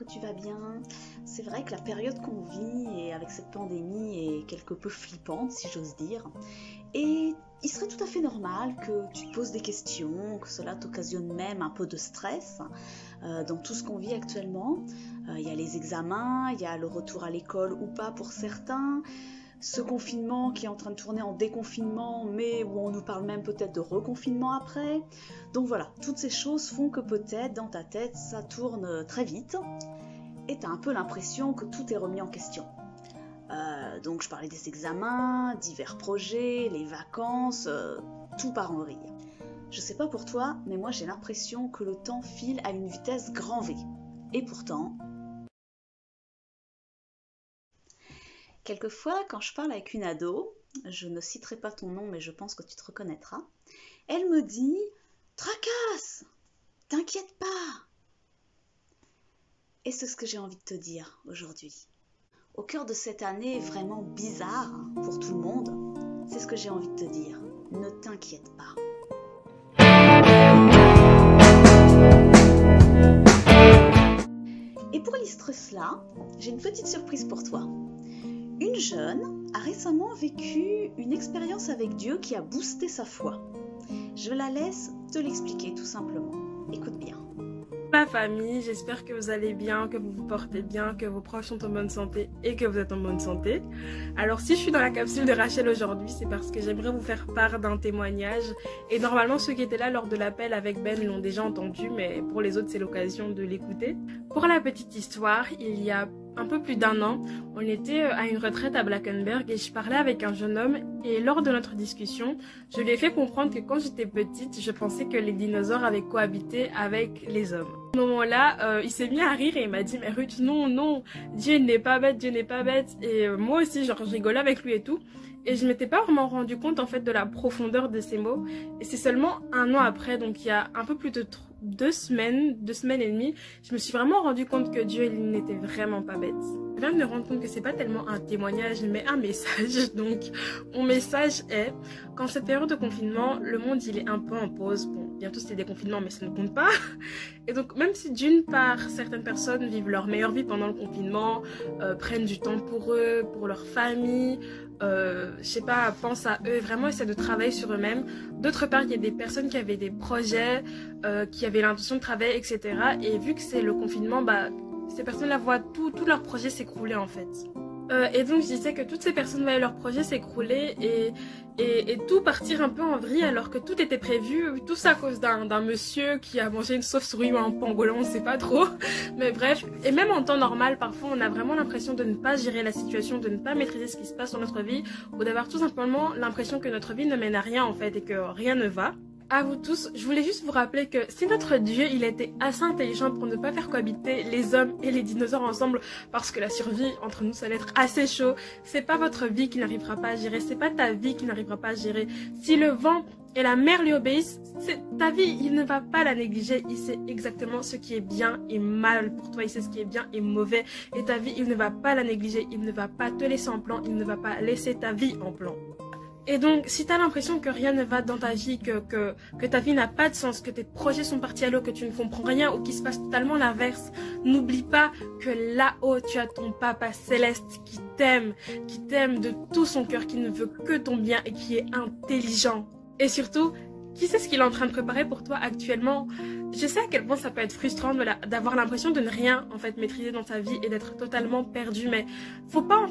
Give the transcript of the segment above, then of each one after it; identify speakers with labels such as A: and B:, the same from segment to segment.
A: que tu vas bien. C'est vrai que la période qu'on vit et avec cette pandémie est quelque peu flippante, si j'ose dire. Et il serait tout à fait normal que tu te poses des questions, que cela t'occasionne même un peu de stress dans tout ce qu'on vit actuellement. Il y a les examens, il y a le retour à l'école ou pas pour certains. Ce confinement qui est en train de tourner en déconfinement, mais où on nous parle même peut-être de reconfinement après. Donc voilà, toutes ces choses font que peut-être dans ta tête, ça tourne très vite et tu as un peu l'impression que tout est remis en question. Donc je parlais des examens, divers projets, les vacances, tout part en vrille. Je sais pas pour toi, mais moi j'ai l'impression que le temps file à une vitesse grand V. Et pourtant... Quelquefois, quand je parle avec une ado, je ne citerai pas ton nom, mais je pense que tu te reconnaîtras, elle me dit « Tracasse, t'inquiète pas !» Et c'est ce que j'ai envie de te dire aujourd'hui. Au cœur de cette année vraiment bizarre pour tout le monde, c'est ce que j'ai envie de te dire. Ne t'inquiète pas. Et pour illustrer cela, j'ai une petite surprise pour toi. Une jeune a récemment vécu une expérience avec Dieu qui a boosté sa foi. Je la laisse te l'expliquer tout simplement. Écoute bien.
B: La famille, j'espère que vous allez bien, que vous vous portez bien, que vos proches sont en bonne santé et que vous êtes en bonne santé. Alors si je suis dans la capsule de Rachel aujourd'hui, c'est parce que j'aimerais vous faire part d'un témoignage. Et normalement ceux qui étaient là lors de l'appel avec Ben l'ont déjà entendu, mais pour les autres c'est l'occasion de l'écouter. Pour la petite histoire, il y a un peu plus d'1 an, on était à une retraite à Blackenberg et je parlais avec un jeune homme et lors de notre discussion, je lui ai fait comprendre que quand j'étais petite, je pensais que les dinosaures avaient cohabité avec les hommes. À ce moment-là, il s'est mis à rire et il m'a dit « Mais Ruth, non, non, Dieu n'est pas bête, Dieu n'est pas bête ». Et moi aussi, genre, je rigolais avec lui et tout. Et je m'étais pas vraiment rendu compte en fait de la profondeur de ces mots. Et c'est seulement 1 an après, donc il y a un peu plus de 2 semaines et demie, je me suis vraiment rendu compte que Dieu il n'était vraiment pas bête. Je viens de me rendre compte que c'est pas tellement un témoignage mais un message. Donc mon message est qu'en cette période de confinement, le monde il est un peu en pause. Bon, bientôt c'est des confinements mais ça ne compte pas. Et donc même si d'une part certaines personnes vivent leur meilleure vie pendant le confinement, prennent du temps pour eux, pour leur famille, je sais pas, pensent à eux, vraiment essaient de travailler sur eux-mêmes. D'autre part, il y a des personnes qui avaient des projets, qui avaient l'intention de travailler, etc. Et vu que c'est le confinement, bah, ces personnes-là voient tous leurs projets s'écrouler en fait. Et donc je disais que toutes ces personnes voyaient leurs projets s'écrouler et tout partir un peu en vrille alors que tout était prévu, tout ça à cause d'un monsieur qui a mangé une sauve-souris ou un pangolin, on sait pas trop, mais bref, et même en temps normal, parfois on a vraiment l'impression de ne pas gérer la situation, de ne pas maîtriser ce qui se passe dans notre vie, ou d'avoir tout simplement l'impression que notre vie ne mène à rien en fait et que rien ne va. À vous tous, je voulais juste vous rappeler que si notre Dieu il était assez intelligent pour ne pas faire cohabiter les hommes et les dinosaures ensemble parce que la survie entre nous ça va être assez chaud, c'est pas votre vie qui n'arrivera pas à gérer, c'est pas ta vie qui n'arrivera pas à gérer. Si le vent et la mer lui obéissent, ta vie il ne va pas la négliger, il sait exactement ce qui est bien et mal pour toi, il sait ce qui est bien et mauvais et ta vie il ne va pas la négliger, il ne va pas te laisser en plan, il ne va pas laisser ta vie en plan. Et donc, si tu as l'impression que rien ne va dans ta vie, que ta vie n'a pas de sens, que tes projets sont partis à l'eau, que tu ne comprends rien ou qu'il se passe totalement l'inverse, n'oublie pas que là-haut, tu as ton Papa céleste qui t'aime de tout son cœur, qui ne veut que ton bien et qui est intelligent. Et surtout, qui sait ce qu'il est en train de préparer pour toi actuellement? Je sais à quel point ça peut être frustrant d'avoir l'impression de ne rien en fait maîtriser dans ta vie et d'être totalement perdu, mais faut pas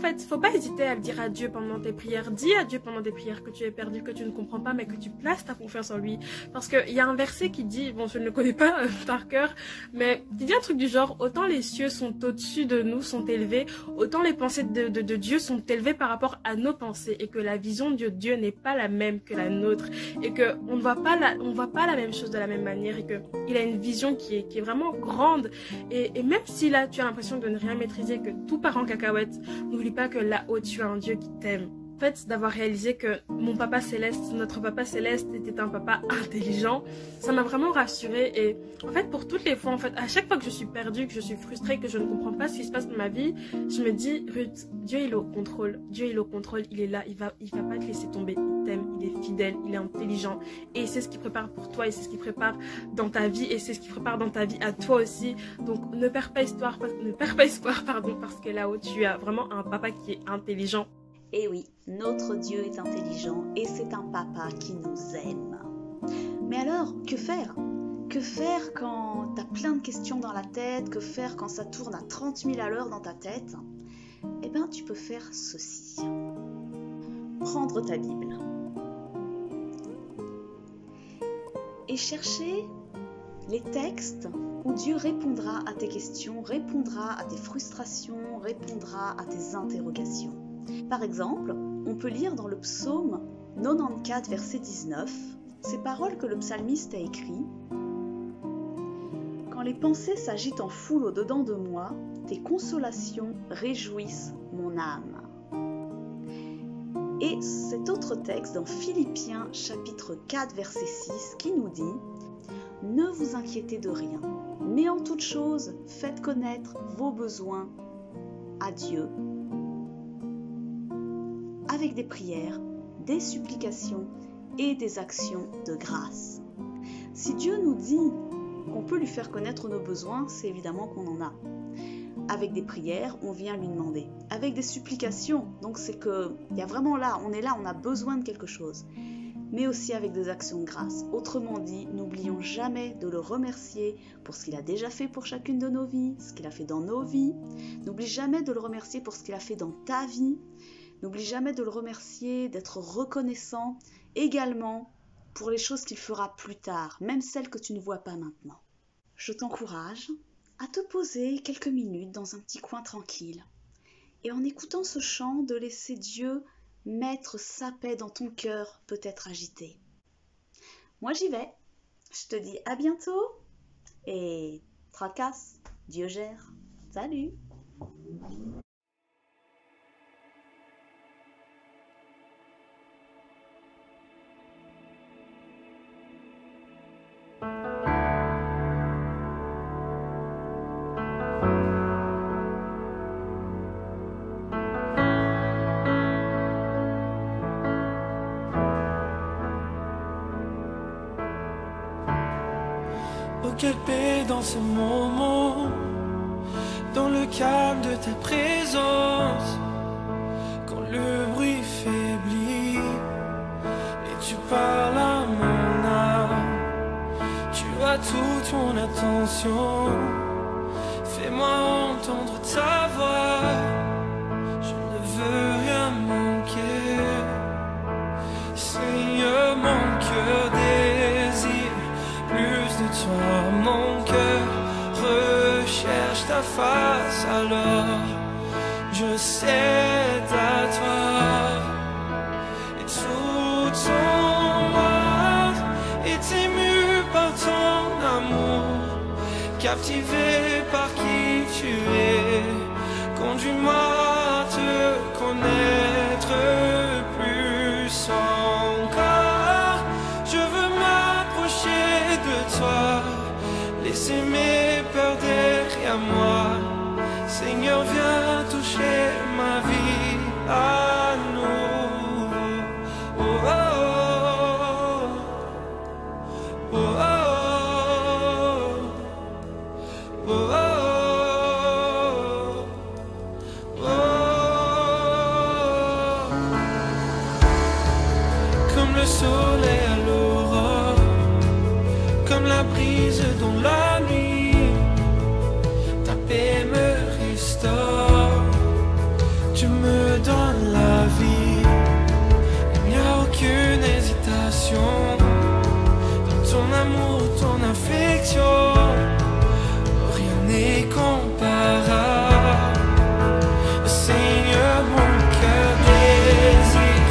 B: hésiter à le dire à Dieu pendant tes prières. Dis à Dieu pendant tes prières que tu es perdu, que tu ne comprends pas, mais que tu places ta confiance en lui. Parce qu'il y a un verset qui dit, bon je ne le connais pas par cœur, mais il dit un truc du genre, autant les cieux sont au-dessus de nous, sont élevés, autant les pensées de Dieu sont élevées par rapport à nos pensées, et que la vision de Dieu n'est pas la même que la nôtre, et que on ne voit pas la même chose de la même manière, et que il a une vision qui est vraiment grande et même si là tu as l'impression de ne rien maîtriser, que tout part en cacahuète, n'oublie pas que là-haut tu as un Dieu qui t'aime. fait, d'avoir réalisé que mon papa céleste, notre papa céleste était un papa intelligent, ça m'a vraiment rassurée. Et en fait, pour toutes les fois, en fait, à chaque fois que je suis perdue, que je suis frustrée, que je ne comprends pas ce qui se passe dans ma vie, je me dis, Ruth, Dieu il est au contrôle, Dieu il est au contrôle, il est là, il va pas te laisser tomber, il t'aime, il est fidèle, il est intelligent, et c'est ce qu'il prépare pour toi, et c'est ce qu'il prépare dans ta vie, et c'est ce qu'il prépare dans ta vie à toi aussi. Donc ne perds pas espoir, parce que là-haut tu as vraiment un papa qui est intelligent.
A: Et oui, notre Dieu est intelligent et c'est un papa qui nous aime. Mais alors, que faire? Que faire quand t'as plein de questions dans la tête? Que faire quand ça tourne à 30 000 à l'heure dans ta tête? Eh bien, tu peux faire ceci. Prendre ta Bible et chercher les textes où Dieu répondra à tes questions, répondra à tes frustrations, répondra à tes interrogations. Par exemple, on peut lire dans le psaume 94, verset 19, ces paroles que le psalmiste a écrites. « Quand les pensées s'agitent en foule au-dedans de moi, tes consolations réjouissent mon âme. » Et cet autre texte dans Philippiens chapitre 4, verset 6 qui nous dit « Ne vous inquiétez de rien, mais en toute chose, faites connaître vos besoins à Dieu avec des prières, des supplications et des actions de grâce. » Si Dieu nous dit qu'on peut lui faire connaître nos besoins, c'est évidemment qu'on en a. Avec des prières, on vient lui demander. Avec des supplications, donc c'est que il y a vraiment là, on a besoin de quelque chose. Mais aussi avec des actions de grâce. Autrement dit, n'oublions jamais de le remercier pour ce qu'il a déjà fait pour chacune de nos vies, ce qu'il a fait dans nos vies. N'oublie jamais de le remercier pour ce qu'il a fait dans ta vie. N'oublie jamais de le remercier, d'être reconnaissant également pour les choses qu'il fera plus tard, même celles que tu ne vois pas maintenant. Je t'encourage à te poser quelques minutes dans un petit coin tranquille et en écoutant ce chant de laisser Dieu mettre sa paix dans ton cœur peut-être agité. Moi j'y vais, je te dis à bientôt et tracasse, Dieu gère. Salut!
C: Oh, quelle paix dans ce moment, dans le calme de ta présence, quand le bruit faiblit et tu parles à mon âme. Tu as toute mon attention, fais-moi entendre ta voix. Je ne veux rien manquer, Seigneur, mon cœur désire plus de toi, mon cœur recherche ta face, alors je cède à toi. Et tout en moi est ému par ton amour, captivé par qui tu es. Conduis-moi à te connaître plus encore. Je veux m'approcher de toi, laisser mes peurs derrière moi. Seigneur, viens toucher ma vie à nouveau. Oh, oh, oh, oh, oh, oh, oh, oh. Comme le soleil à l'aurore, comme la brise dans la nuit, ta paix me restaure, tu me donnes la vie. Il n'y a aucune hésitation dans ton amour, ton affection, rien n'est comparable. Seigneur, mon cœur désire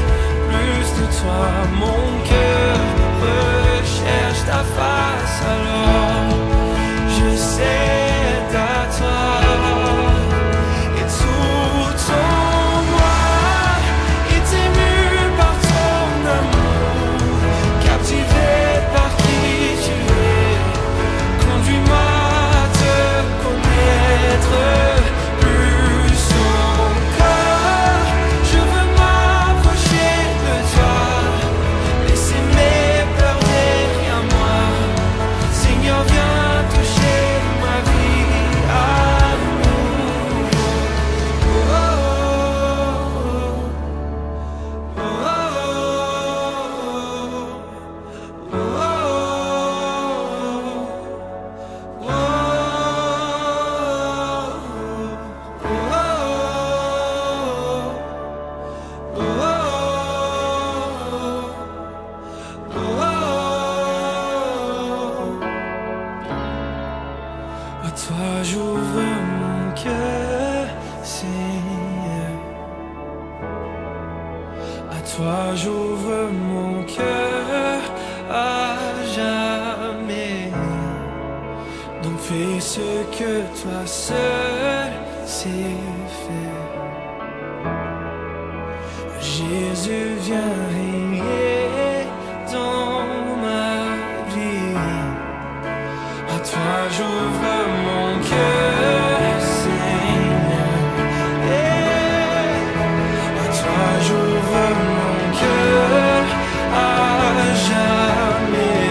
C: plus de toi, mon cœur recherche ta face, alors je cède à toi. Et tout en moi est ému toi j'ouvre mon cœur, Seigneur. À toi j'ouvre mon cœur à jamais. Donc fais ce que toi seul sais faire. Jésus, viens régner dans ma vie. À toi j'ouvre mon cœur, Seigneur. À toi j'ouvre mon cœur à jamais.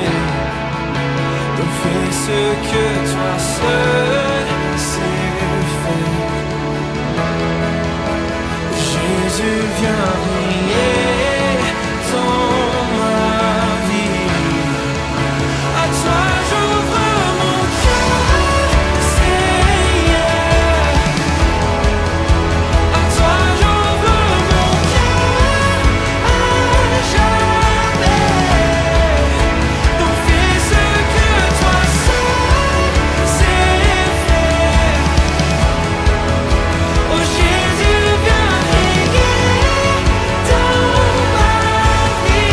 C: Donc fais ce que toi seul sais faire. Jésus, viens régner dans ma vie. À toi j'ouvre mon cœur, Seigneur. À toi j'ouvre mon cœur à jamais. Donc fais ce que toi seul sais faire. Oh Jésus, viens régner dans ma vie.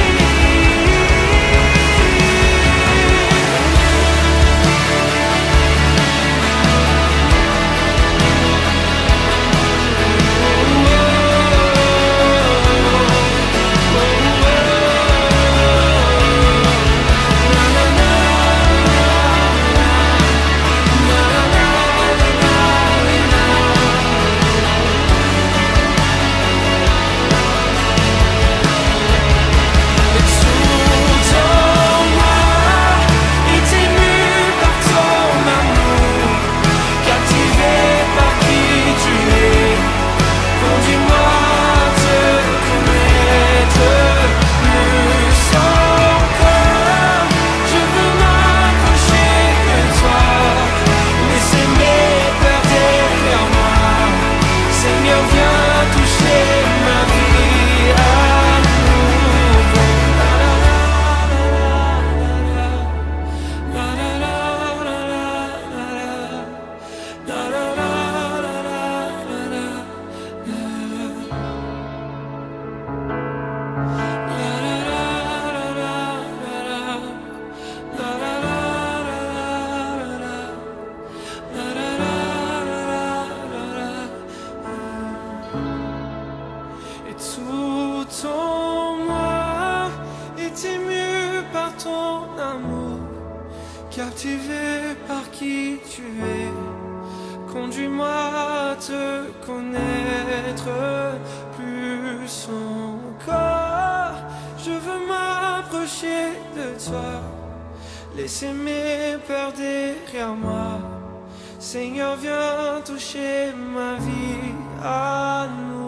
C: Et tout en moi est ému par ton amour, captivé par qui tu es. Conduis-moi à te connaître plus encore. Je veux m'approcher de toi, laisser mes peurs derrière moi. Seigneur, viens toucher ma vie à nous.